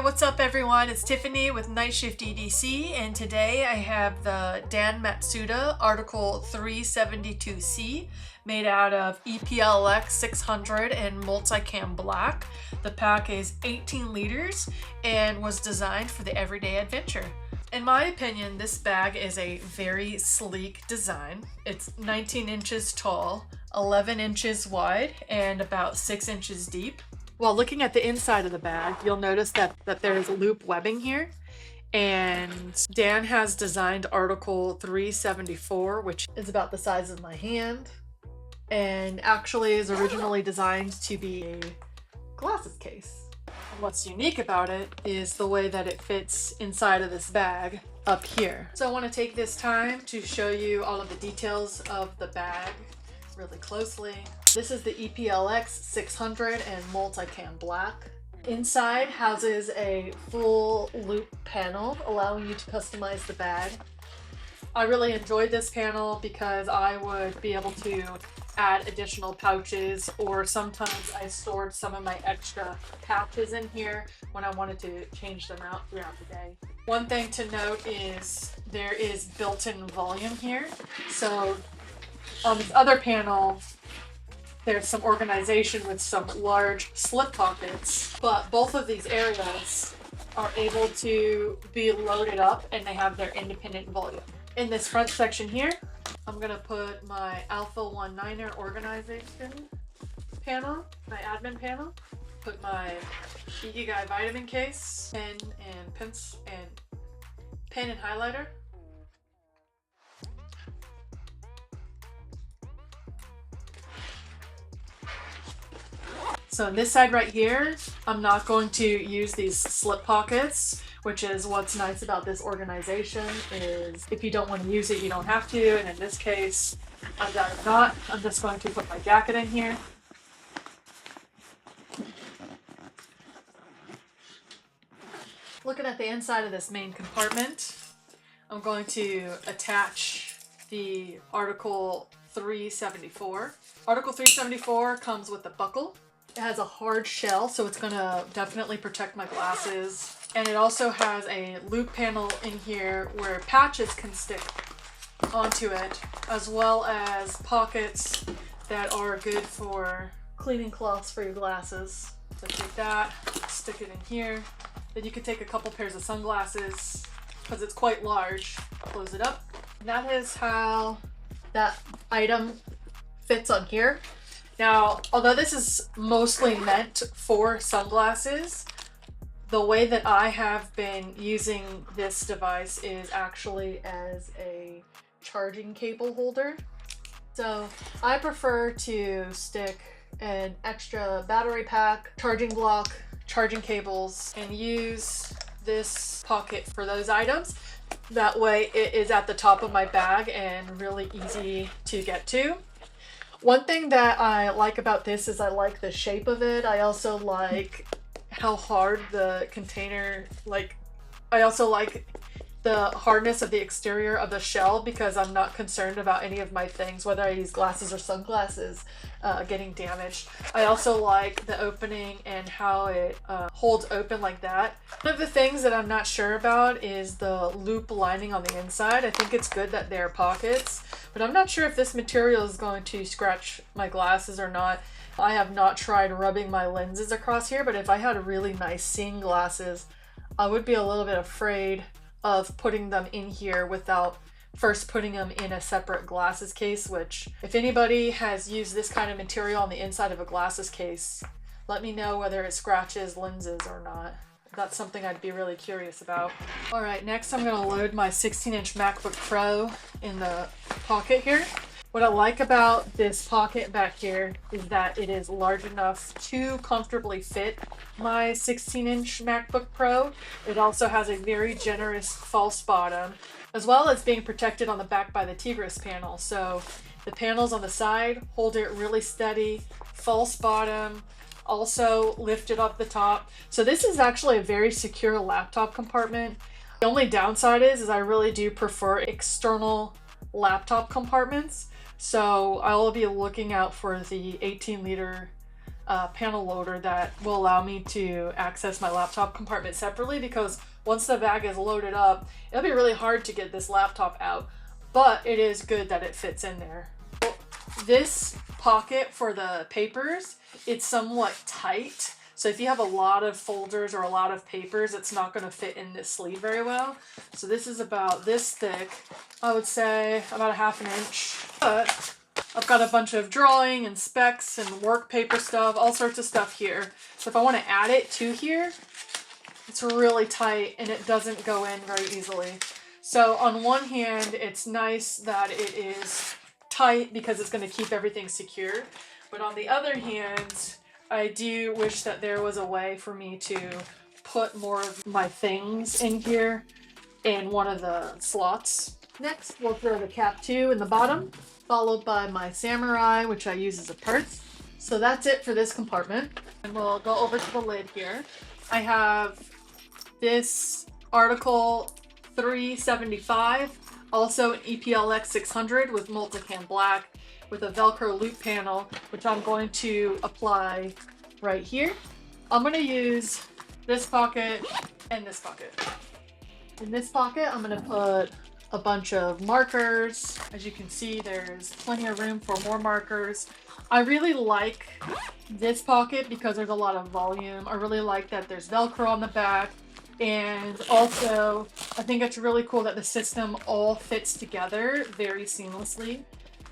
what's up everyone? It's Tiffany with Night Shift EDC, and today I have the Matsuda Article 372C made out of EPLX600 and multicam black. The pack is 18 liters and was designed for the everyday adventure. In my opinion, this bag is a very sleek design. It's 19 inches tall, 11 inches wide, and about 6 inches deep. While looking at the inside of the bag, you'll notice that there's loop webbing here. And Dan has designed Article 374, which is about the size of my hand, and actually is originally designed to be a glasses case. And what's unique about it is the way that it fits inside of this bag up here. So I want to take this time to show you all of the details of the bag really closely. This is the EPLX600 and multicam black. Inside houses a full loop panel allowing you to customize the bag. I really enjoyed this panel because I would be able to add additional pouches, or sometimes I stored some of my extra pouches in here when I wanted to change them out throughout the day. One thing to note is there is built-in volume here. So on this other panel, there's some organization with some large slip pockets, but both of these areas are able to be loaded up and they have their independent volume. In this front section here, I'm gonna put my Alpha 19er organization panel, my admin panel, put my Ikigai vitamin case, pen and highlighter. So on this side right here, I'm not going to use these slip pockets, which is what's nice about this organization, is if you don't want to use it, you don't have to. And in this case, I've got it not. I'm just going to put my jacket in here. Looking at the inside of this main compartment, I'm going to attach the Article 374. Article 374 comes with a buckle. It has a hard shell, so it's gonna definitely protect my glasses. And it also has a loop panel in here where patches can stick onto it, as well as pockets that are good for cleaning cloths for your glasses. So take that, stick it in here. Then you can take a couple pairs of sunglasses, because it's quite large. Close it up. And that is how that item fits on here. Now, although this is mostly meant for sunglasses, the way that I have been using this device is actually as a charging cable holder. So I prefer to stick an extra battery pack, charging block, charging cables, and use this pocket for those items. That way it is at the top of my bag and really easy to get to. One thing that I like about this is I like the shape of it. I also like how hard the container, I also like the hardness of the exterior of the shell, because I'm not concerned about any of my things, whether I use glasses or sunglasses, getting damaged. I also like the opening and how it holds open like that. One of the things that I'm not sure about is the loop lining on the inside. I think it's good that there are pockets, but I'm not sure if this material is going to scratch my glasses or not. I have not tried rubbing my lenses across here, but if I had really nice seeing glasses, I would be a little bit afraid of putting them in here without first putting them in a separate glasses case, which if anybody has used this kind of material on the inside of a glasses case, let me know whether it scratches lenses or not. That's something I'd be really curious about. All right, next I'm gonna load my 16-inch MacBook Pro in the pocket here. What I like about this pocket back here is that it is large enough to comfortably fit my 16-inch MacBook Pro. It also has a very generous false bottom, as well as being protected on the back by the Tegris panel. So the panels on the side hold it really steady. False bottom, also lifted up the top. So this is actually a very secure laptop compartment. The only downside is I really do prefer external laptop compartments. So I will be looking out for the 18-liter panel loader that will allow me to access my laptop compartment separately, because once the bag is loaded up, it'll be really hard to get this laptop out, but it is good that it fits in there. This pocket for the papers, it's somewhat tight. So if you have a lot of folders or a lot of papers, it's not going to fit in this sleeve very well. So this is about this thick, I would say about 1/2 inch. But I've got a bunch of drawing and specs and work paper stuff, all sorts of stuff here. So if I want to add it to here, it's really tight and it doesn't go in very easily. So on one hand, it's nice that it is tight because it's going to keep everything secure. But on the other hand, I do wish that there was a way for me to put more of my things in here in one of the slots. Next, we'll throw the cap 2 in the bottom, followed by my samurai, which I use as a purse. So that's it for this compartment. And we'll go over to the lid here. I have this Article 375, also an EPLX600 with multicam black, with a Velcro loop panel, which I'm going to apply right here. I'm going to use this pocket and this pocket. In this pocket, I'm going to put a bunch of markers. As you can see, there's plenty of room for more markers. I really like this pocket because there's a lot of volume. I really like that there's Velcro on the back. And also, I think it's really cool that the system all fits together very seamlessly.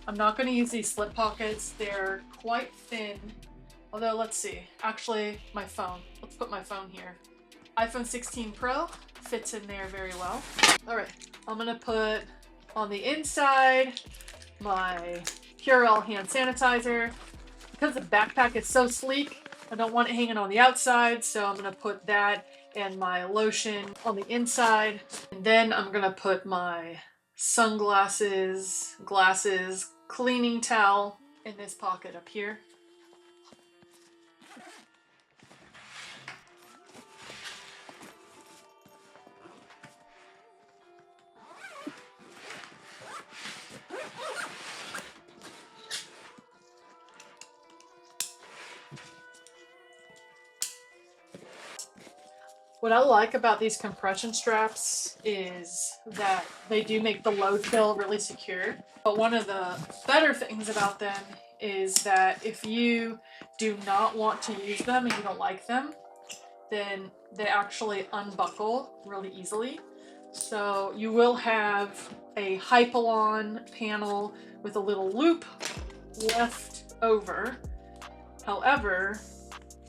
I'm not going to use these slip pockets. They're quite thin. Although, let's see. Actually, my phone. Let's put my phone here. iPhone 16 Pro fits in there very well. All right, I'm going to put on the inside my Purell hand sanitizer. Because the backpack is so sleek, I don't want it hanging on the outside, so I'm going to put that and my lotion on the inside. And then I'm going to put my sunglasses, glasses, cleaning towel in this pocket up here. What I like about these compression straps is that they do make the load fill really secure. But one of the better things about them is that if you do not want to use them and you don't like them, then they actually unbuckle really easily. So you will have a Hypalon panel with a little loop left over. However,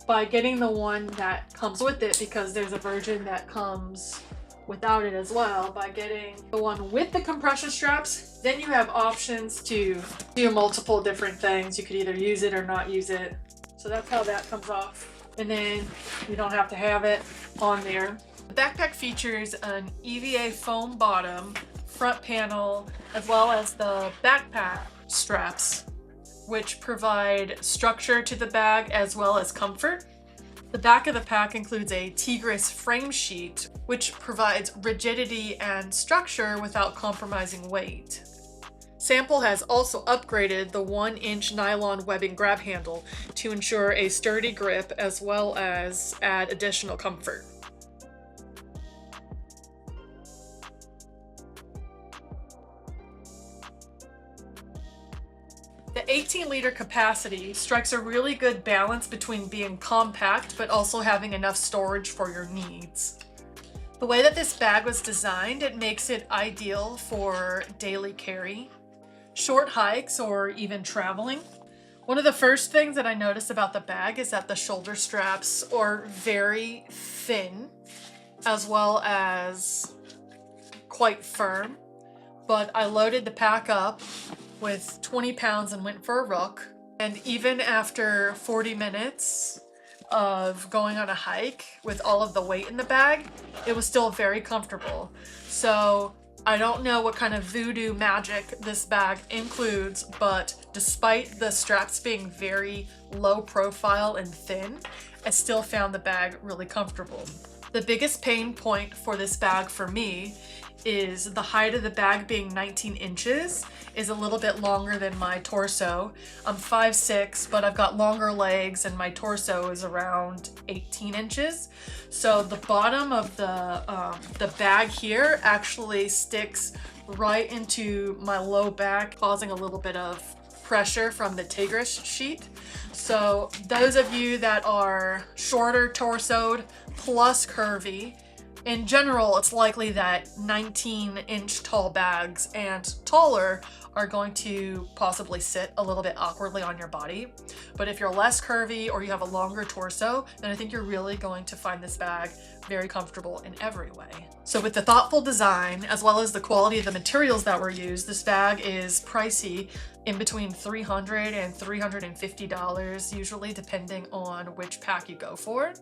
by getting the one that comes with it, because there's a version that comes without it as well, by getting the one with the compression straps, then you have options to do multiple different things. You could either use it or not use it. So that's how that comes off. And then you don't have to have it on there. The backpack features an EVA foam bottom, front panel, as well as the backpack straps, which provide structure to the bag as well as comfort. The back of the pack includes a Tegris frame sheet, which provides rigidity and structure without compromising weight. Sample has also upgraded the 1-inch nylon webbing grab handle to ensure a sturdy grip as well as add additional comfort. The 18-liter capacity strikes a really good balance between being compact but also having enough storage for your needs. The way that this bag was designed, it makes it ideal for daily carry, short hikes, or even traveling. One of the first things that I noticed about the bag is that the shoulder straps are very thin as well as quite firm, but I loaded the pack up with 20 pounds and went for a rook. And even after 40 minutes of going on a hike with all of the weight in the bag, it was still very comfortable. So I don't know what kind of voodoo magic this bag includes, but despite the straps being very low profile and thin, I still found the bag really comfortable. The biggest pain point for this bag for me is the height of the bag being 19 inches is a little bit longer than my torso. I'm 5'6", but I've got longer legs and my torso is around 18 inches. So the bottom of the bag here actually sticks right into my low back, causing a little bit of pressure from the Tegris sheet. So those of you that are shorter torsoed plus curvy, in general, it's likely that 19-inch tall bags and taller are going to possibly sit a little bit awkwardly on your body. But if you're less curvy or you have a longer torso, then I think you're really going to find this bag very comfortable in every way. So with the thoughtful design, as well as the quality of the materials that were used, this bag is pricey, in between $300 and $350, usually depending on which pack you go for.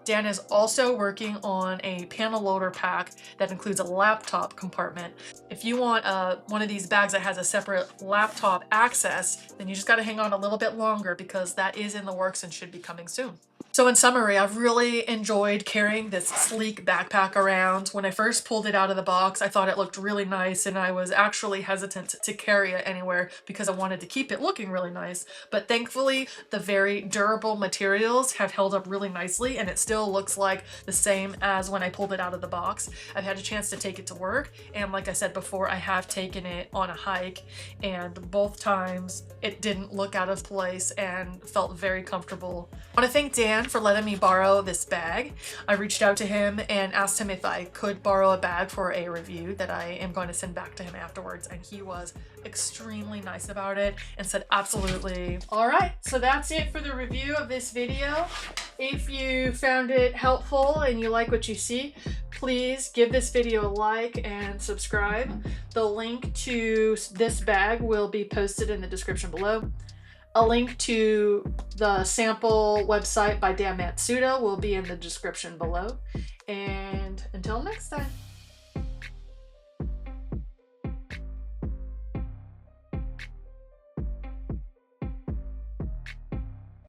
Dan is also working on a panel loader pack that includes a laptop compartment. If you want one of these bags that has a separate laptop access, then you just got to hang on a little bit longer because that is in the works and should be coming soon. So in summary, I've really enjoyed carrying this sleek backpack around. When I first pulled it out of the box, I thought it looked really nice and I was actually hesitant to carry it anywhere because I wanted to keep it looking really nice. But thankfully, the very durable materials have held up really nicely and it still looks like the same as when I pulled it out of the box. I've had a chance to take it to work, and like I said before, I have taken it on a hike, and both times it didn't look out of place and felt very comfortable. I want to thank Dan for letting me borrow this bag. I reached out to him and asked him if I could borrow a bag for a review that I am going to send back to him afterwards, and he was extremely nice about it and said absolutely. All right, so that's it for the review of this video. If you found it helpful and you like what you see, please give this video a like and subscribe. The link to this bag will be posted in the description below. A link to the sample website by Dan Matsuda will be in the description below. And until next time.